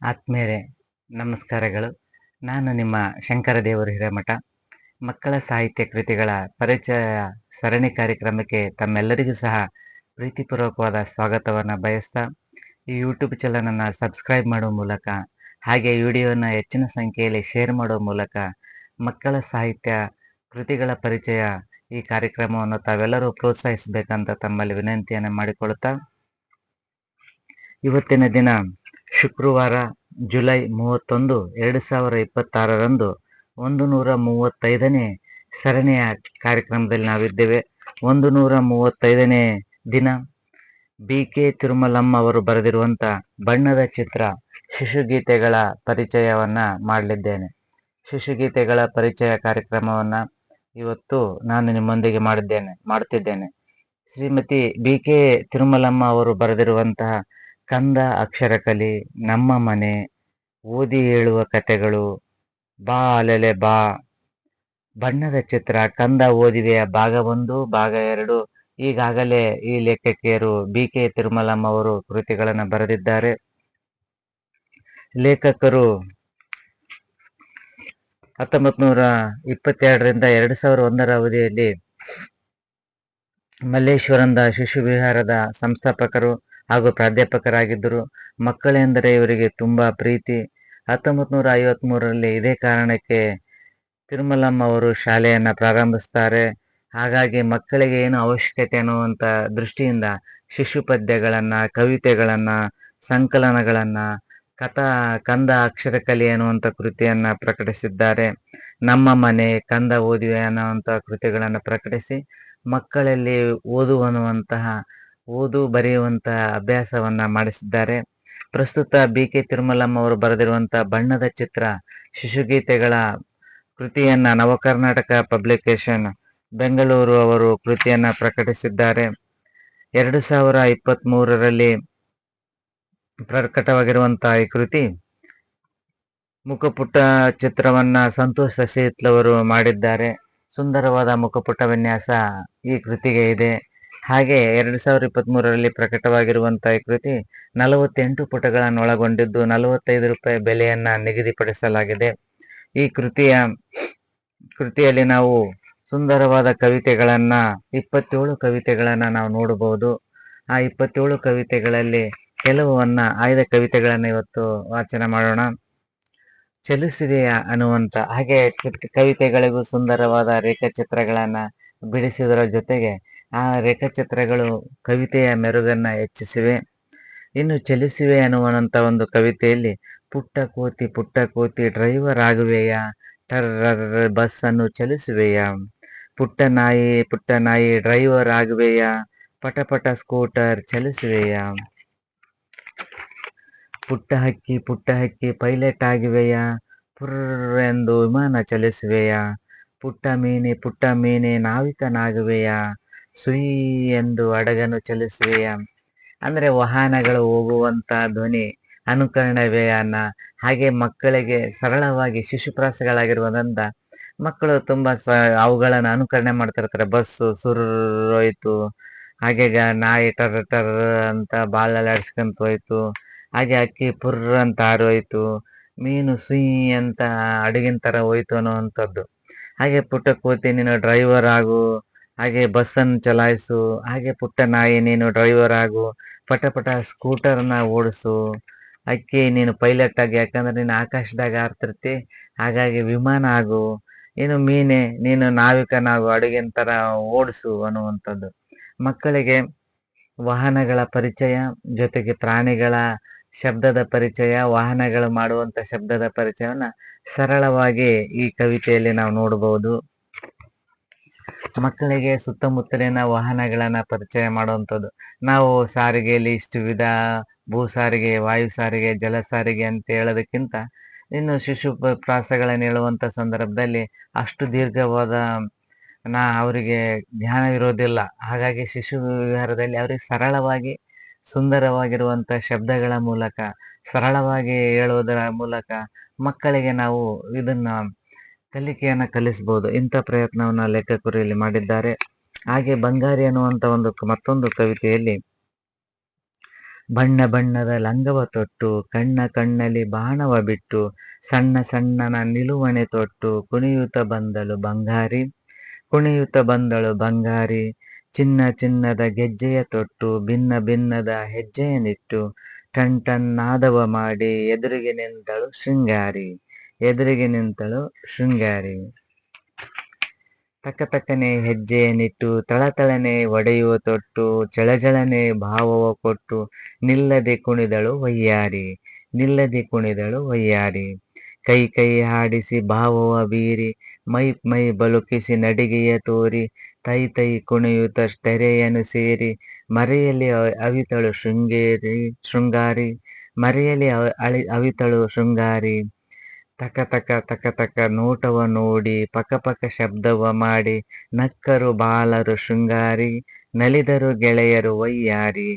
ಆತ್ಮೀಯರೇ, ನಮಸ್ಕಾರಗಳು. ನಾನು ನಿಮ್ಮ ಶಂಕರದೇವರು ಹಿರೇಮಠ. ಮಕ್ಕಳ ಸಾಹಿತ್ಯ ಕೃತಿಗಳ ಪರಿಚಯ ಸರಣಿ ಕಾರ್ಯಕ್ರಮಕ್ಕೆ ತಮ್ಮೆಲ್ಲರಿಗೂ ಸಹ ಪ್ರೀತಿಪೂರ್ವಕವಾದ ಸ್ವಾಗತವನ್ನು ಬಯಸ್ತಾ, ಈ ಯೂಟ್ಯೂಬ್ ಚಾನಲನ್ನು ಸಬ್ಸ್ಕ್ರೈಬ್ ಮಾಡುವ ಮೂಲಕ, ಹಾಗೆ ವಿಡಿಯೋನ ಹೆಚ್ಚಿನ ಸಂಖ್ಯೆಯಲ್ಲಿ ಶೇರ್ ಮಾಡುವ ಮೂಲಕ ಮಕ್ಕಳ ಸಾಹಿತ್ಯ ಕೃತಿಗಳ ಪರಿಚಯ ಈ ಕಾರ್ಯಕ್ರಮವನ್ನು ತಾವೆಲ್ಲರೂ ಪ್ರೋತ್ಸಾಹಿಸಬೇಕಂತ ತಮ್ಮಲ್ಲಿ ವಿನಂತಿಯನ್ನು ಮಾಡಿಕೊಳ್ಳುತ್ತಾ, ಇವತ್ತಿನ ದಿನ ಶುಕ್ರವಾರ ಜುಲೈ 31, 2026ರಂದು 135ನೇ ಸರಣಿಯ ಕಾರ್ಯಕ್ರಮದಲ್ಲಿ ನಾವಿದ್ದೇವೆ. 135ನೇ ದಿನ BK ತಿರುಮಲಮ್ಮ ಅವರು ಬರೆದಿರುವಂಥ ಬಣ್ಣದ ಚಿತ್ರ ಶಿಶುಗೀತೆಗಳ ಪರಿಚಯವನ್ನ ಮಾಡಲಿದ್ದೇನೆ. ಶಿಶುಗೀತೆಗಳ ಪರಿಚಯ ಕಾರ್ಯಕ್ರಮವನ್ನ ಇವತ್ತು ನಾನು ನಿಮ್ಮೊಂದಿಗೆ ಮಾಡುತ್ತಿದ್ದೇನೆ. ಶ್ರೀಮತಿ BK ತಿರುಮಲಮ್ಮ ಅವರು ಬರೆದಿರುವಂತಹ ಕಂದ ಅಕ್ಷರಕಲಿ, ನಮ್ಮ ಮನೆ, ಓದಿ ಹೇಳುವ ಕಥೆಗಳು, ಬಾ ಅಲೆಲೆ ಬಾ, ಬಣ್ಣದ ಚಿತ್ರ, ಕಂದ ಓದಿವೆಯ ಭಾಗ 1, ಭಾಗ 2 ಈಗಾಗಲೇ ಈ ಲೇಖಕಿಯರು BK ತಿರುಮಲಮ್ಮ ಅವರು ಕೃತಿಗಳನ್ನು ಬರೆದಿದ್ದಾರೆ. ಲೇಖಕರು 1922ರಿಂದ 2001ರ ಅವಧಿಯಲ್ಲಿ ಮಲ್ಲೇಶ್ವರಂದ ಶಿಶು ವಿಹಾರದ ಸಂಸ್ಥಾಪಕರು ಹಾಗೂ ಪ್ರಾಧ್ಯಾಪಕರಾಗಿದ್ದರು. ಮಕ್ಕಳೆಂದರೆ ಇವರಿಗೆ ತುಂಬಾ ಪ್ರೀತಿ. 1953ರಲ್ಲಿ ಇದೇ ಕಾರಣಕ್ಕೆ ತಿರುಮಲಮ್ಮ ಅವರು ಶಾಲೆಯನ್ನ ಪ್ರಾರಂಭಿಸ್ತಾರೆ. ಹಾಗಾಗಿ ಮಕ್ಕಳಿಗೆ ಏನು ಅವಶ್ಯಕತೆ ಅನ್ನುವಂಥ ದೃಷ್ಟಿಯಿಂದ ಶಿಶು ಪದ್ಯಗಳನ್ನ, ಕವಿತೆಗಳನ್ನ, ಸಂಕಲನಗಳನ್ನ, ಕಂದ ಅಕ್ಷರಕಲಿ ಅನ್ನುವಂಥ ಕೃತಿಯನ್ನ ಪ್ರಕಟಿಸಿದ್ದಾರೆ. ನಮ್ಮ ಮನೆ, ಕಂದ ಓದಿವೆ ಅನ್ನುವಂಥ ಕೃತಿಗಳನ್ನು ಪ್ರಕಟಿಸಿ ಮಕ್ಕಳಲ್ಲಿ ಓದು ಬರೆಯುವಂತಹ ಅಭ್ಯಾಸವನ್ನ ಮಾಡಿಸಿದ್ದಾರೆ. ಪ್ರಸ್ತುತ BK ತಿರುಮಲಮ್ಮ ಅವರು ಬರೆದಿರುವಂತಹ ಬಣ್ಣದ ಚಿತ್ರ ಶಿಶುಗೀತೆಗಳ ಕೃತಿಯನ್ನ ನವಕರ್ನಾಟಕ ಪಬ್ಲಿಕೇಶನ್ ಬೆಂಗಳೂರು ಅವರು ಕೃತಿಯನ್ನ ಪ್ರಕಟಿಸಿದ್ದಾರೆ. 2023ರಲ್ಲಿ ಪ್ರಕಟವಾಗಿರುವಂತಹ ಈ ಕೃತಿ ಮುಖಪುಟ ಚಿತ್ರವನ್ನ ಸಂತೋಷ್ ಸಸಿಹಿತ್ಲವರು ಮಾಡಿದ್ದಾರೆ. ಸುಂದರವಾದ ಮುಖಪುಟ ವಿನ್ಯಾಸ ಈ ಕೃತಿಗೆ ಇದೆ. ಹಾಗೆ 2023ರಲ್ಲಿ ಪ್ರಕಟವಾಗಿರುವಂತಹ ಈ ಕೃತಿ 48 ಪುಟಗಳನ್ನು ಒಳಗೊಂಡಿದ್ದು ₹45 ಬೆಲೆಯನ್ನ ನಿಗದಿಪಡಿಸಲಾಗಿದೆ. ಈ ಕೃತಿಯಲ್ಲಿ ನಾವು ಸುಂದರವಾದ ಕವಿತೆಗಳನ್ನ 27 ಕವಿತೆಗಳನ್ನ ನಾವು ನೋಡಬಹುದು. ಆ 27 ಕವಿತೆಗಳಲ್ಲಿ ಆಯ್ದ ಕವಿತೆಗಳನ್ನ ಇವತ್ತು ವಾಚನ ಮಾಡೋಣ. ಚಲಿಸುವೆಯ ಅನ್ನುವಂಥ ಹಾಗೆ ಕವಿತೆಗಳಿಗೂ ಸುಂದರವಾದ ರೇಖಾಚಿತ್ರಗಳನ್ನ ಬಿಡಿಸುವುದರ ಜೊತೆಗೆ ಆ ರೇಖಾಚಿತ್ರಗಳು ಕವಿತೆಯ ಮೆರುಗನ್ನ ಹೆಚ್ಚಿಸಿವೆ. ಇನ್ನು ಚಲಿಸುವೆ ಅನ್ನುವಂಥ ಒಂದು ಕವಿತೆಯಲ್ಲಿ ಪುಟ್ಟ ಕೋತಿ ಡ್ರೈವರ್ ಆಗುವೆಯ, ಟರ್ರ ಬಸ್ ಅನ್ನು ಚಲಿಸುವೆಯ, ಪುಟ್ಟ ನಾಯಿ ಡ್ರೈವರ್ ಆಗುವೆಯ, ಪಟ ಸ್ಕೂಟರ್ ಚಲಿಸುವೆಯ, ಪುಟ್ಟ ಹಕ್ಕಿ ಪೈಲಟ್ ಆಗಿವೆಯ, ಪುರ್ರ ಎಂದು ವಿಮಾನ ಚಲಿಸುವೆಯ, ಪುಟ್ಟ ಮೀನೆ ನಾವಿಕನಾಗುವೆಯ, ಸುಯಿ ಎಂದು ಹಡಗನ್ನು ಚಲಿಸುವೆಯ. ಅಂದ್ರೆ ವಾಹನಗಳು ಹೋಗುವಂತ ಧ್ವನಿ ಅನುಕರಣೆಯನ್ನ ಹಾಗೆ ಮಕ್ಕಳಿಗೆ ಸರಳವಾಗಿ ಶಿಶುಪ್ರಾಸಗಳಾಗಿರುವುದರಿಂದ ಮಕ್ಕಳು ತುಂಬಾ ಅವುಗಳನ್ನು ಅನುಕರಣೆ ಮಾಡ್ತಿರ್ತಾರೆ. ಬಸ್ಸು ಸುರ್ರೋಯ್ತು, ಹಾಗೆ ನಾಯಿ ಟರ್ ಅಂತ ಬಾಳಲಾಡ್ಸ್ಕೊಂತ ಹೋಯ್ತು, ಹಾಗೆ ಅಕ್ಕಿ ಪುರ್ರ ಅಂತ ಹಾರೋಯ್ತು, ಮೀನು ಸುಯಿ ಅಂತ ಅಡಗಿನ ತರ ಹೋಯ್ತು ಅನ್ನುವಂಥದ್ದು. ಹಾಗೆ ಪುಟ್ಟ ಕೋತಿ ನೀನು ಡ್ರೈವರ್ ಆಗು, ಹಾಗೆ ಬಸ್ಸನ್ನು ಚಲಾಯಿಸು, ಹಾಗೆ ಪುಟ್ಟ ನಾಯಿ ನೀನು ಡ್ರೈವರ್ ಆಗು, ಪಟ ಸ್ಕೂಟರ್ನ ಓಡಿಸು, ಅಕ್ಕಿ ನೀನು ಪೈಲಟ್ ಆಗಿ, ಯಾಕಂದ್ರೆ ನೀನು ಆಕಾಶದಾಗ ಹಾರ್ತಿರ್ತಿ, ಹಾಗಾಗಿ ವಿಮಾನ ಆಗು, ಇನ್ನು ಮೀನೆ ನೀನು ನಾವಿಕನಾಗು, ಅಡುಗಿನ ತರ ಓಡಿಸು ಅನ್ನುವಂಥದ್ದು. ಮಕ್ಕಳಿಗೆ ವಾಹನಗಳ ಪರಿಚಯ ಜೊತೆಗೆ ಪ್ರಾಣಿಗಳ ಶಬ್ದದ ಪರಿಚಯ, ವಾಹನಗಳು ಮಾಡುವಂತ ಶಬ್ದದ ಪರಿಚಯವನ್ನ ಸರಳವಾಗಿ ಈ ಕವಿತೆಯಲ್ಲಿ ನಾವು ನೋಡಬಹುದು. ಮಕ್ಕಳಿಗೆ ಸುತ್ತಮುತ್ತಲಿನ ವಾಹನಗಳನ್ನ ಪರಿಚಯ ಮಾಡುವಂಥದ್ದು. ನಾವು ಸಾರಿಗೆಯಲ್ಲಿ ಇಷ್ಟು ವಿಧ, ಭೂ ಸಾರಿಗೆ, ವಾಯು ಸಾರಿಗೆ, ಜಲ ಸಾರಿಗೆ ಅಂತ ಹೇಳೋದಕ್ಕಿಂತ ಇನ್ನು ಶಿಶು ಪ್ರಾಸಗಳನ್ನು ಹೇಳುವಂತ ಸಂದರ್ಭದಲ್ಲಿ ಅಷ್ಟು ದೀರ್ಘವಾದ ಅವರಿಗೆ ಜ್ಞಾನವಿರೋದಿಲ್ಲ. ಹಾಗಾಗಿ ಶಿಶು ವಿಹಾರದಲ್ಲಿ ಅವರಿಗೆ ಸರಳವಾಗಿ ಸುಂದರವಾಗಿರುವಂತ ಶಬ್ದಗಳ ಮೂಲಕ, ಸರಳವಾಗಿ ಹೇಳುವುದರ ಮೂಲಕ ಮಕ್ಕಳಿಗೆ ನಾವು ಇದನ್ನ ಕಲಿಕೆಯನ್ನ ಕಲಿಸಬಹುದು. ಇಂಥ ಪ್ರಯತ್ನವನ್ನ ಲೇಖಕರು ಇಲ್ಲಿ ಮಾಡಿದ್ದಾರೆ. ಹಾಗೆ ಬಂಗಾರಿ ಅನ್ನುವಂತ ಮತ್ತೊಂದು ಕವಿತೆಯಲ್ಲಿ ಬಣ್ಣ ಬಣ್ಣದ ಲಂಗವ ತೊಟ್ಟು ಕಣ್ಣ ಕಣ್ಣಲ್ಲಿ ಬಾಣವ ಬಿಟ್ಟು ಸಣ್ಣ ಸಣ್ಣನ ನಿಲುವಣೆ ತೊಟ್ಟು ಕುಣಿಯುತ್ತ ಬಂದಳು ಬಂಗಾರಿ ಚಿನ್ನ ಚಿನ್ನದ ಗೆಜ್ಜೆಯ ತೊಟ್ಟು ಭಿನ್ನ ಭಿನ್ನದ ಹೆಜ್ಜೆಯನಿಟ್ಟು ಟನ್ ಟನ್ ನಾದವ ಮಾಡಿ ಎದುರಿಗೆ ನಿಂತಳು ಶೃಂಗಾರಿ ತಕ್ಕ ತಕ್ಕನೆ ಹೆಜ್ಜೆಯನ್ನಿಟ್ಟು ತಳತಳನೆ ಒಡೆಯುವ ತೊಟ್ಟು ಜಳಜಳನೆ ಭಾವವ ಕೊಟ್ಟು ನಿಲ್ಲದೆ ಕುಣಿದಳು ವಯ್ಯಾರಿ ಕೈ ಕೈ ಹಾಡಿಸಿ ಭಾವವ ಬೀರಿ ಮೈ ಮೈ ಬಲುಕಿಸಿ ನಡಿಗೆಯ ತೋರಿ ತೈ ತೈ ಕುಣಿಯುತ್ತ ತೆರೆಯನ್ನು ಸೇರಿ ಮರೆಯಲ್ಲಿ ಅವಿತಳು ಶೃಂಗಾರಿ ಮರೆಯಲ್ಲಿ ಅವಿತಳು ಶೃಂಗಾರಿ ತಕ ತಕ ತಕ ತಕ ನೋಟವ ನೋಡಿ ಪಕ ಪಕ ಶಬ್ದವ ಮಾಡಿ ನಕ್ಕರು ಬಾಲರು ಶೃಂಗಾರಿ ನಲಿದರು ಗೆಳೆಯರು ವಯ್ಯಾರಿ.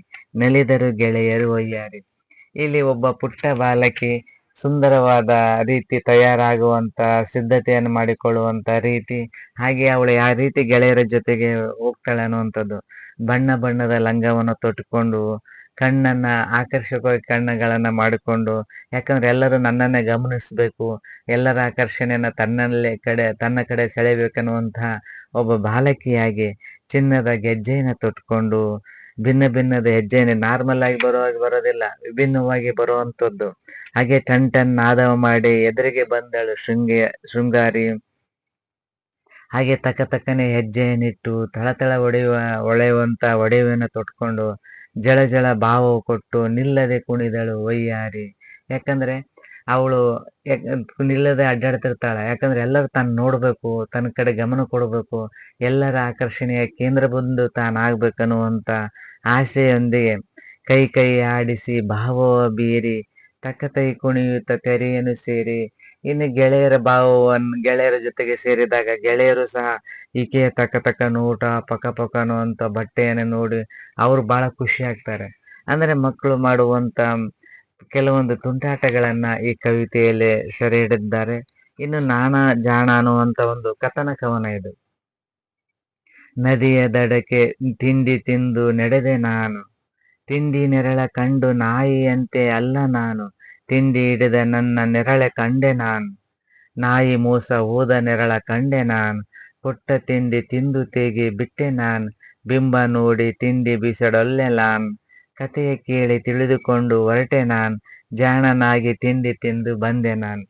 ಇಲ್ಲಿ ಒಬ್ಬ ಪುಟ್ಟ ಬಾಲಕಿ ಸುಂದರವಾದ ರೀತಿ ತಯಾರಾಗುವಂತ ಸಿದ್ಧತೆಯನ್ನು ಮಾಡಿಕೊಳ್ಳುವಂತ ರೀತಿ, ಹಾಗೆ ಅವಳು ಯಾವ ರೀತಿ ಗೆಳೆಯರ ಜೊತೆಗೆ ಹೋಗ್ತಾಳೆ ಅನ್ನುವಂಥದ್ದು. ಬಣ್ಣ ಬಣ್ಣದ ಲಂಗವನ್ನು ತೊಟ್ಟುಕೊಂಡು ಕಣ್ಣನ್ನ ಆಕರ್ಷಕವಾಗಿ ಕಣ್ಣುಗಳನ್ನ ಮಾಡಿಕೊಂಡು, ಯಾಕಂದ್ರೆ ಎಲ್ಲರೂ ನನ್ನನ್ನೇ ಗಮನಿಸ್ಬೇಕು, ಎಲ್ಲರ ಆಕರ್ಷಣೆಯನ್ನ ತನ್ನ ಕಡೆ ಸೆಳೆಬೇಕನ್ನುವಂತಹ ಒಬ್ಬ ಬಾಲಕಿಯಾಗಿ ಚಿನ್ನದ ಗೆಜ್ಜೆಯನ್ನು ತೊಟ್ಕೊಂಡು ಭಿನ್ನ ಭಿನ್ನದ ಹೆಜ್ಜೆಯನ್ನು ನಾರ್ಮಲ್ ಆಗಿ ಬರೋದಿಲ್ಲ, ವಿಭಿನ್ನವಾಗಿ ಬರುವಂಥದ್ದು. ಹಾಗೆ ಟನ್ ಟನ್ ನಾದವ ಮಾಡಿ ಎದುರಿಗೆ ಬಂದಳು ಶೃಂಗಾರಿ. ಹಾಗೆ ತಕ್ಕ ತಕ್ಕನೆ ಹೆಜ್ಜೆಯನ್ನಿಟ್ಟು ತಳತಳ ಹೊಳೆಯುವಂತ ಒಡೆಯುವನ್ನು ತೊಟ್ಕೊಂಡು ಜಳ ಜಳ ಭಾವವು ಕೊಟ್ಟು ನಿಲ್ಲದೆ ಕುಣಿದಳು ವಯ್ಯಾರಿ. ಯಾಕಂದ್ರೆ ಅವಳು ನಿಲ್ಲದೆ ಅಡ್ಡಾಡ್ತಿರ್ತಾಳೆ. ಯಾಕಂದ್ರೆ ಎಲ್ಲರೂ ತಾನು ನೋಡ್ಬೇಕು, ತನ್ನ ಕಡೆ ಗಮನ ಕೊಡಬೇಕು, ಎಲ್ಲರ ಆಕರ್ಷಣೆಯ ಕೇಂದ್ರ ಬಂದು ತಾನಾಗ್ಬೇಕನ್ನುವಂತ ಆಸೆಯೊಂದಿಗೆ ಕೈ ಕೈ ಆಡಿಸಿ ಭಾವವ ಬೀರಿ ತಕ್ಕ ತೈ ಕುಣಿಯುತ್ತ ತೆರೆಯನ್ನು ಸೇರಿ, ಇನ್ನು ಗೆಳೆಯರ ಜೊತೆಗೆ ಸೇರಿದಾಗ ಗೆಳೆಯರು ಸಹ ಈಕೆಯ ತಕ್ಕ ತಕ್ಕ ನೋಟ ಪಕ ಪಕ ಅನ್ನುವಂತ ಬಟ್ಟೆಯನ್ನು ನೋಡಿ ಅವರು ಬಹಳ ಖುಷಿ ಆಗ್ತಾರೆ. ಅಂದ್ರೆ ಮಕ್ಕಳು ಮಾಡುವಂತ ಕೆಲವೊಂದು ತುಂಟಾಟಗಳನ್ನ ಈ ಕವಿತೆಯಲ್ಲಿ ಸೆರೆ ಹಿಡಿದಿದ್ದಾರೆ. ಇನ್ನು ನಾಣ ಜಾಣ ಅನ್ನುವಂತ ಒಂದು ಕಥನ ಕವನ ಇದು. ನದಿಯ ದಡಕ್ಕೆ ತಿಂಡಿ ತಿಂದು ನಡೆದೆ ನಾನು, ತಿಂಡಿ ನೆರಳ ಕಂಡು ನಾಯಿಯಂತೆ ಅಲ್ಲ ನಾನು, ತಿಂಡಿ ಹಿಡಿದ ನನ್ನ ನೆರಳೆ ಕಂಡೆ ನಾನು, ನಾಯಿ ಮೋಸ ಹೋದ ನೆರಳ ಕಂಡೆ ನಾನು, ಕೊಟ್ಟ ತಿಂಡಿ ತಿಂದು ತೇಗಿ ಬಿಟ್ಟೆ ನಾನು, ಬಿಂಬ ನೋಡಿ ತಿಂಡಿ ಬಿಸಡೊಲ್ಲೆ ನಾನ್, ಕಥೆಯ ಕೇಳಿ ತಿಳಿದುಕೊಂಡು ಹೊರಟೆ ನಾನ್, ಜಾಣನಾಗಿ ತಿಂಡಿ ತಿಂದು ಬಂದೆ ನಾನು.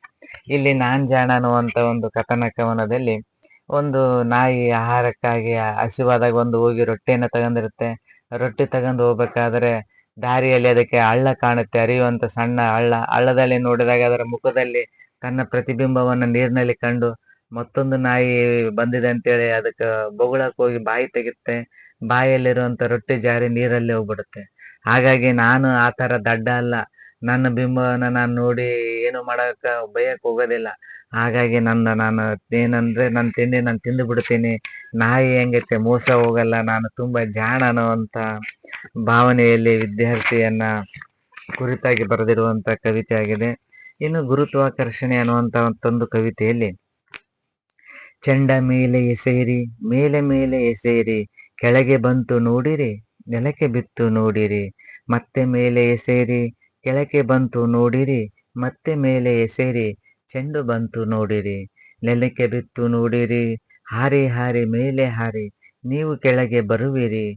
ಇಲ್ಲಿ ನಾನ್ ಜಾಣ ಅನ್ನುವಂತ ಒಂದು ಕಥನ ಕವನದಲ್ಲಿ ಒಂದು ನಾಯಿ ಆಹಾರಕ್ಕಾಗಿ ಹಸಿವಾದಾಗ ಹೋಗಿ ರೊಟ್ಟಿಯನ್ನು ತಗೊಂಡಿರುತ್ತೆ. ರೊಟ್ಟಿ ತಗೊಂಡು ಹೋಗ್ಬೇಕಾದ್ರೆ ದಾರಿಯಲ್ಲಿ ಅದಕ್ಕೆ ಹಳ್ಳ ಕಾಣುತ್ತೆ, ಹರಿಯುವಂತ ಸಣ್ಣ ಹಳ್ಳದಲ್ಲಿ ನೋಡಿದಾಗ ಅದರ ಮುಖದಲ್ಲಿ ತನ್ನ ಪ್ರತಿಬಿಂಬವನ್ನು ನೀರಿನಲ್ಲಿ ಕಂಡು ಮತ್ತೊಂದು ನಾಯಿ ಬಂದಿದೆ ಅಂತೇಳಿ ಅದಕ್ಕೆ ಬೊಗಳಕ್ ಹೋಗಿ ಬಾಯಿ ತೆಗುತ್ತೆ. ಬಾಯಲ್ಲಿರುವಂತ ರೊಟ್ಟಿ ಜಾರಿ ನೀರಲ್ಲಿ ಹೋಗ್ಬಿಡುತ್ತೆ. ಹಾಗಾಗಿ ನಾನು ಆ ತರ ದಡ್ಡ ಅಲ್ಲ, ನನ್ನ ಬಿಂಬವನ್ನ ನಾನು ನೋಡಿ ಏನು ಬಯಕ್ ಹೋಗೋದಿಲ್ಲ. ಹಾಗಾಗಿ ನಾನು ಏನಂದ್ರೆ ನನ್ನ ತಿಂಡಿ ನಾನು ತಿಂದು ಬಿಡ್ತೀನಿ, ನಾಯಿ ಹೆಂಗೈತೆ ಮೋಸ ಹೋಗಲ್ಲ, ನಾನು ತುಂಬಾ ಜಾಣ ಅನ್ನುವಂತ ಭಾವನೆಯಲ್ಲಿ ವಿದ್ಯಾರ್ಥಿಯನ್ನ ಕುರಿತಾಗಿ ಬರೆದಿರುವಂತ ಕವಿತೆ ಆಗಿದೆ. ಇನ್ನು ಗುರುತ್ವಾಕರ್ಷಣೆ ಅನ್ನುವಂತ ಒಂದು ಕವಿತೆಯಲ್ಲಿ ಚೆಂಡ ಮೇಲೆ ಎಸೆಯಿರಿ ಕೆಳಗೆ ಬಂತು ನೋಡಿರಿ, ನೆಲಕ್ಕೆ ಬಿತ್ತು ನೋಡಿರಿ, ಮತ್ತೆ ಮೇಲೆ ಎಸೆಯಿರಿ ಕೆಳಗೆ ಬಂತು ನೋಡಿರಿ, ಮತ್ತೆ ಮೇಲೆ ಎಸೆಯಿರಿ ಚೆಂಡು ಬಂತು ನೋಡಿರಿ, ನೆಲಕ್ಕೆ ಬಿತ್ತು ನೋಡಿರಿ, ಹಾರಿ ಹಾರಿ ಮೇಲೆ ಹಾರಿ, ನೀವು ಕೆಳಗೆ ಬರುವಿರಿ,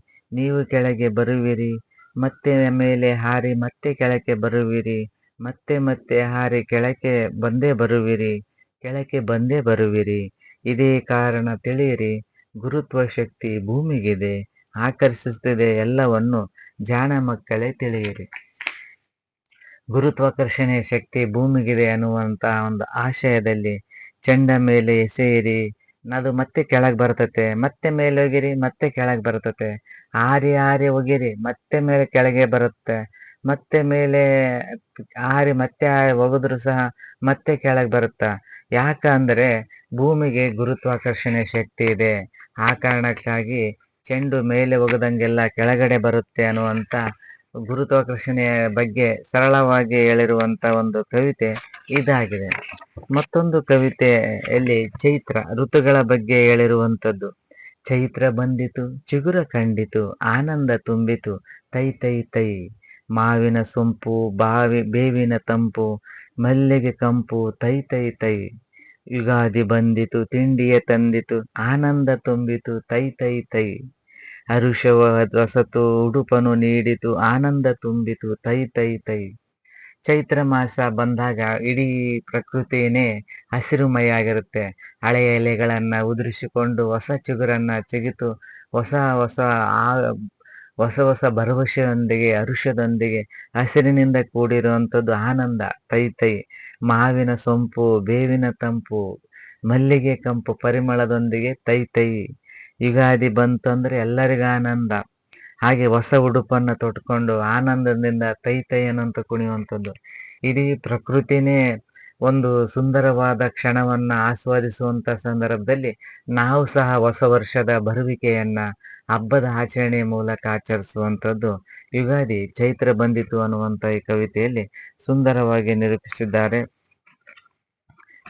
ಮತ್ತೆ ಮೇಲೆ ಹಾರಿ ಮತ್ತೆ ಕೆಳಕ್ಕೆ ಬರುವಿರಿ, ಮತ್ತೆ ಮತ್ತೆ ಹಾರಿ ಕೆಳಕ್ಕೆ ಬಂದೇ ಬರುವಿರಿ, ಇದೇ ಕಾರಣ ತಿಳಿಯಿರಿ, ಗುರುತ್ವ ಶಕ್ತಿ ಭೂಮಿಗಿದೆ, ಆಕರ್ಷಿಸುತ್ತಿದೆ ಎಲ್ಲವನ್ನು, ಜಾಣ ಮಕ್ಕಳೇ ತಿಳಿಯಿರಿ. ಗುರುತ್ವಾಕರ್ಷಣೆಯ ಶಕ್ತಿ ಭೂಮಿಗಿದೆ ಅನ್ನುವಂತ ಒಂದು ಆಶಯದಲ್ಲಿ ಚೆಂಡ ಮೇಲೆ ಎಸೆಯಿರಿ, ಅದು ಮತ್ತೆ ಕೆಳಗೆ ಬರ್ತತೆ, ಮತ್ತೆ ಮೇಲೆ ಹೋಗಿರಿ ಮತ್ತೆ ಕೆಳಗೆ ಬರ್ತತೆ, ಹಾರಿ ಹಾರಿ ಹೋಗಿರಿ ಮತ್ತೆ ಮೇಲೆ ಕೆಳಗೆ ಬರುತ್ತೆ, ಮತ್ತೆ ಮೇಲೆ ಹಾರಿ ಮತ್ತೆ ಹೋಗಿದ್ರು ಸಹ ಮತ್ತೆ ಕೆಳಗೆ ಬರುತ್ತಾ. ಯಾಕಂದ್ರೆ ಭೂಮಿಗೆ ಗುರುತ್ವಾಕರ್ಷಣೆ ಶಕ್ತಿ ಇದೆ, ಆ ಕಾರಣಕ್ಕಾಗಿ ಚೆಂಡು ಮೇಲೆ ಹೋಗದಂಗೆಲ್ಲ ಕೆಳಗಡೆ ಬರುತ್ತೆ ಅನ್ನುವಂತ ಗುರುತ್ವಾಕರ್ಷಣೆಯ ಬಗ್ಗೆ ಸರಳವಾಗಿ ಹೇಳಿರುವಂತ ಒಂದು ಕವಿತೆ ಇದಾಗಿದೆ. ಮತ್ತೊಂದು ಕವಿತೆಯಲ್ಲಿ ಚೈತ್ರ ಋತುಗಳ ಬಗ್ಗೆ ಹೇಳಿರುವಂಥದ್ದು. ಚೈತ್ರ ಬಂದಿತು ಚಿಗುರ ಕಂಡಿತು ಆನಂದ ತುಂಬಿತು ತೈ ತೈ ತೈ, ಮಾವಿನ ಸೊಂಪು ಬೇವಿನ ತಂಪು ಮಲ್ಲಿಗೆ ಕಂಪು ತೈ ತೈ ತೈ. ಯುಗಾದಿ ಬಂದಿತು ತಿಂಡಿಯ ತಂದಿತು ಆನಂದ ತುಂಬಿತು ತೈ ತೈ ತೈ. ಹರುಷವ ಹೊಸತು ಉಡುಪನು ನೀಡಿತು ಆನಂದ ತುಂಬಿತು ತೈ ತೈ ತೈ. ಚೈತ್ರ ಮಾಸ ಬಂದಾಗ ಇಡೀ ಪ್ರಕೃತಿನೇ ಹಸಿರುಮಯ ಆಗಿರುತ್ತೆ. ಹಳೆಯ ಎಲೆಗಳನ್ನ ಉದುರಿಸಿಕೊಂಡು ಹೊಸ ಚಿಗುರನ್ನ ಚಿಗಿತು ಹೊಸ ಹೊಸ ಆ ಹೊಸ ಹೊಸ ಭರವಸೆಯೊಂದಿಗೆ ಹರುಷದೊಂದಿಗೆ ಹಸಿರಿನಿಂದ ಕೂಡಿರುವಂಥದ್ದು ಆನಂದ ತೈ ತೈ. ಮಾವಿನ ಸೊಂಪು ಬೇವಿನ ತಂಪು ಮಲ್ಲಿಗೆ ಕಂಪು ಪರಿಮಳದೊಂದಿಗೆ ತೈ ತೈ. ಯುಗಾದಿ ಬಂತಂದ್ರೆ ಎಲ್ಲರಿಗೂ ಆನಂದ. ಹಾಗೆ ಹೊಸ ಉಡುಪನ್ನ ತೊಟ್ಕೊಂಡು ಆನಂದದಿಂದ ತೈ ತೈ ಅನ್ನಂತ ಕುಣಿಯುವಂಥದ್ದು. ಇಡೀ ಪ್ರಕೃತಿನೇ ಒಂದು ಸುಂದರವಾದ ಕ್ಷಣವನ್ನ ಆಸ್ವಾದಿಸುವಂತ ಸಂದರ್ಭದಲ್ಲಿ ನಾವು ಸಹ ಹೊಸ ವರ್ಷದ ಬರುವಿಕೆಯನ್ನ ಹಬ್ಬದ ಆಚರಣೆಯ ಮೂಲಕ ಆಚರಿಸುವಂಥದ್ದು ಯುಗಾದಿ. ಚೈತ್ರ ಬಂದಿತು ಅನ್ನುವಂಥ ಈ ಕವಿತೆಯಲ್ಲಿ ಸುಂದರವಾಗಿ ನಿರೂಪಿಸಿದ್ದಾರೆ.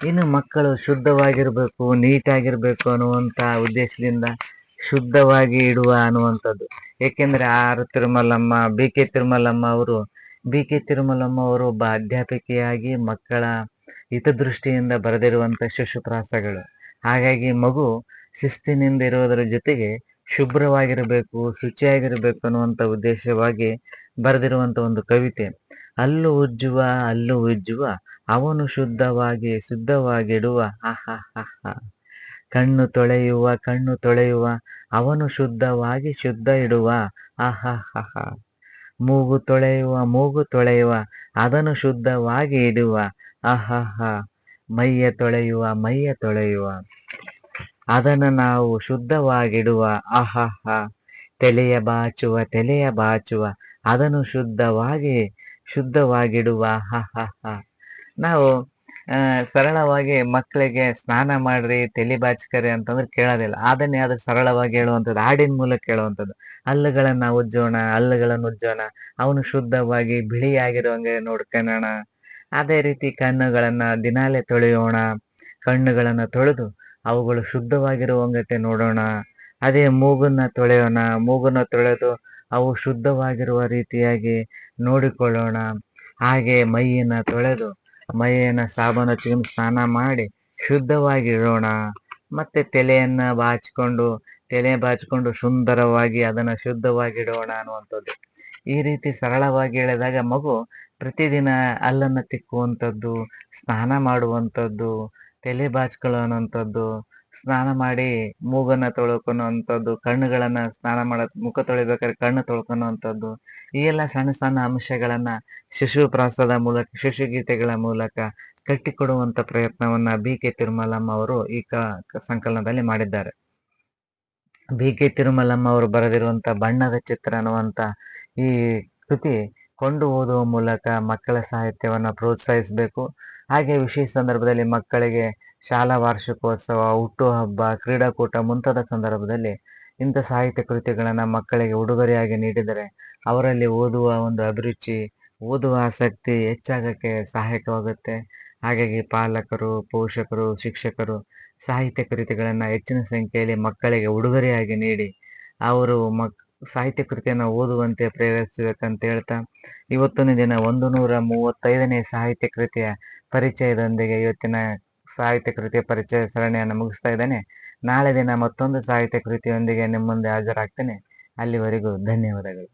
ಇನ್ನು ಮಕ್ಕಳು ಶುದ್ಧವಾಗಿರ್ಬೇಕು, ನೀಟಾಗಿರ್ಬೇಕು ಅನ್ನುವಂಥ ಉದ್ದೇಶದಿಂದ ಶುದ್ಧವಾಗಿ ಇಡುವ ಅನ್ನುವಂಥದ್ದು. ಏಕೆಂದ್ರೆ ಆರ್ ತಿರುಮಲಮ್ಮ ಬಿ ಕೆ ತಿರುಮಲಮ್ಮ ಅವರು ಒಬ್ಬ ಅಧ್ಯಾಪಕಿಯಾಗಿ ಮಕ್ಕಳ ಹಿತದೃಷ್ಟಿಯಿಂದ ಬರೆದಿರುವಂಥ ಶಿಶುಪ್ರಾಸಗಳು. ಹಾಗಾಗಿ ಮಗು ಶಿಸ್ತಿನಿಂದ ಇರುವುದರ ಜೊತೆಗೆ ಶುಭ್ರವಾಗಿರಬೇಕು, ಶುಚಿಯಾಗಿರಬೇಕು ಅನ್ನುವಂಥ ಉದ್ದೇಶವಾಗಿ ಬರೆದಿರುವಂಥ ಒಂದು ಕವಿತೆ. ಹಲ್ಲು ಉಜ್ಜುವ ಅವನು ಶುದ್ಧವಾಗಿಡುವ ಆಹಾ. ಕಣ್ಣು ತೊಳೆಯುವ ಅವನು ಶುದ್ಧ ಇಡುವ ಆಹಾ. ಮೂಗು ತೊಳೆಯುವ ಅದನ್ನು ಶುದ್ಧವಾಗಿ ಇಡುವ ಆಹಾ. ಮೈಯ ತೊಳೆಯುವ ಅದನ್ನು ನಾವು ಶುದ್ಧವಾಗಿಡುವ ಆಹಾ. ತಲೆಯ ಬಾಚುವ ಅದನ್ನು ಶುದ್ಧವಾಗಿಡುವ ಆಹಾ. ನಾವು ಸರಳವಾಗಿ ಮಕ್ಕಳಿಗೆ ಸ್ನಾನ ಮಾಡ್ರಿ ತಲೆ ಬಾಚ್ಕರಿ ಅಂತಂದ್ರೆ ಕೇಳೋದಿಲ್ಲ. ಅದನ್ನೇ ಅದು ಸರಳವಾಗಿ ಹೇಳುವಂಥದ್ದು, ಹಾಡಿನ ಮೂಲಕ ಹೇಳುವಂಥದ್ದು. ಹಲ್ಲುಗಳನ್ನ ಉಜ್ಜೋಣ ಅವನು ಶುದ್ಧವಾಗಿ ಬಿಳಿಯಾಗಿರುವಂಗೆ ನೋಡ್ಕೊಳ್ಳೋಣ. ಅದೇ ರೀತಿ ಕಣ್ಣುಗಳನ್ನ ದಿನಾಲೆ ತೊಳೆಯೋಣ, ಕಣ್ಣುಗಳನ್ನ ತೊಳೆದು ಅವುಗಳು ಶುದ್ಧವಾಗಿರುವಂಗತೆ ನೋಡೋಣ. ಅದೇ ಮೂಗನ್ನ ತೊಳೆದು ಅವು ಶುದ್ಧವಾಗಿರುವ ರೀತಿಯಾಗಿ ನೋಡಿಕೊಳ್ಳೋಣ. ಹಾಗೆ ಮೈಯನ್ನು ಸಾಬೂನು ಹಚ್ಚಿಕೊಂಡು ಸ್ನಾನ ಮಾಡಿ ಶುದ್ಧವಾಗಿಡೋಣ. ಮತ್ತೆ ತಲೆ ಬಾಚಿಕೊಂಡು ಸುಂದರವಾಗಿ ಅದನ್ನು ಶುದ್ಧವಾಗಿಡೋಣ ಅನ್ನುವಂಥದ್ದು. ಈ ರೀತಿ ಸರಳವಾಗಿ ಹೇಳಿದಾಗ ಮಗು ಪ್ರತಿದಿನ ಹಲ್ಲನ್ನು ತಿಕ್ಕುವಂಥದ್ದು, ಸ್ನಾನ ಮಾಡುವಂಥದ್ದು, ತಲೆ ಬಾಚ್ಕೊಳ್ಳುವಂಥದ್ದು, ಸ್ನಾನ ಮಾಡಿ ಮೂಗನ್ನ ತೊಳ್ಕೊಳ್ಳುವಂಥದ್ದು, ಕಣ್ಣುಗಳನ್ನ ಮುಖ ತೊಳಿಬೇಕಾದ್ರೆ ಕಣ್ಣು ತೊಳ್ಕೊಳ್ಳುವಂಥದ್ದು, ಈ ಎಲ್ಲ ಸಣ್ಣ ಸಣ್ಣ ಅಂಶಗಳನ್ನ ಶಿಶುಪ್ರಾಸದ ಮೂಲಕ, ಶಿಶುಗೀತೆಗಳ ಮೂಲಕ ಕಟ್ಟಿಕೊಡುವಂತ ಪ್ರಯತ್ನವನ್ನ ಬಿ ಕೆ ತಿರುಮಲಮ್ಮ ಅವರು ಈ ಸಂಕಲನದಲ್ಲಿ ಮಾಡಿದ್ದಾರೆ. ಬಿ ಕೆ ತಿರುಮಲಮ್ಮ ಅವರು ಬರೆದಿರುವಂತ ಬಣ್ಣದ ಚಿತ್ರ ಅನ್ನುವಂತ ಈ ಕೃತಿ ಕೊಂಡು ಓದುವ ಮೂಲಕ ಮಕ್ಕಳ ಸಾಹಿತ್ಯವನ್ನ ಪ್ರೋತ್ಸಾಹಿಸಬೇಕು. ಹಾಗೆ ವಿಶೇಷ ಸಂದರ್ಭದಲ್ಲಿ ಮಕ್ಕಳಿಗೆ ಶಾಲಾ ವಾರ್ಷಿಕೋತ್ಸವ, ಹುಟ್ಟುಹಬ್ಬ, ಕ್ರೀಡಾಕೂಟ ಮುಂತಾದ ಸಂದರ್ಭದಲ್ಲಿ ಇಂಥ ಸಾಹಿತ್ಯ ಕೃತಿಗಳನ್ನ ಮಕ್ಕಳಿಗೆ ಉಡುಗೊರೆಯಾಗಿ ನೀಡಿದರೆ ಅವರಲ್ಲಿ ಓದುವ ಒಂದು ಅಭಿರುಚಿ, ಓದುವ ಆಸಕ್ತಿ ಹೆಚ್ಚಾಗಕ್ಕೆ ಸಹಾಯಕವಾಗುತ್ತೆ. ಹಾಗಾಗಿ ಪಾಲಕರು, ಪೋಷಕರು, ಶಿಕ್ಷಕರು ಸಾಹಿತ್ಯ ಕೃತಿಗಳನ್ನ ಹೆಚ್ಚಿನ ಸಂಖ್ಯೆಯಲ್ಲಿ ಮಕ್ಕಳಿಗೆ ಉಡುಗೊರೆಯಾಗಿ ನೀಡಿ ಅವರು ಸಾಹಿತ್ಯ ಕೃತಿಯನ್ನು ಓದುವಂತೆ ಪ್ರೇರೇಪಿಸಬೇಕಂತ ಹೇಳ್ತಾ, ಇವತ್ತಿನ ದಿನ 135ನೇ ಸಾಹಿತ್ಯ ಕೃತಿಯ ಪರಿಚಯದೊಂದಿಗೆ ಇವತ್ತಿನ ಸಾಹಿತ್ಯ ಕೃತಿಯ ಪರಿಚಯ ಸರಣಿಯನ್ನು ಮುಗಿಸ್ತಾ ಇದ್ದೇನೆ. ನಾಳೆ ದಿನ ಮತ್ತೊಂದು ಸಾಹಿತ್ಯ ಕೃತಿಯೊಂದಿಗೆ ನಿಮ್ಮ ಮುಂದೆ ಹಾಜರಾಗ್ತೇನೆ. ಅಲ್ಲಿವರೆಗೂ ಧನ್ಯವಾದಗಳು.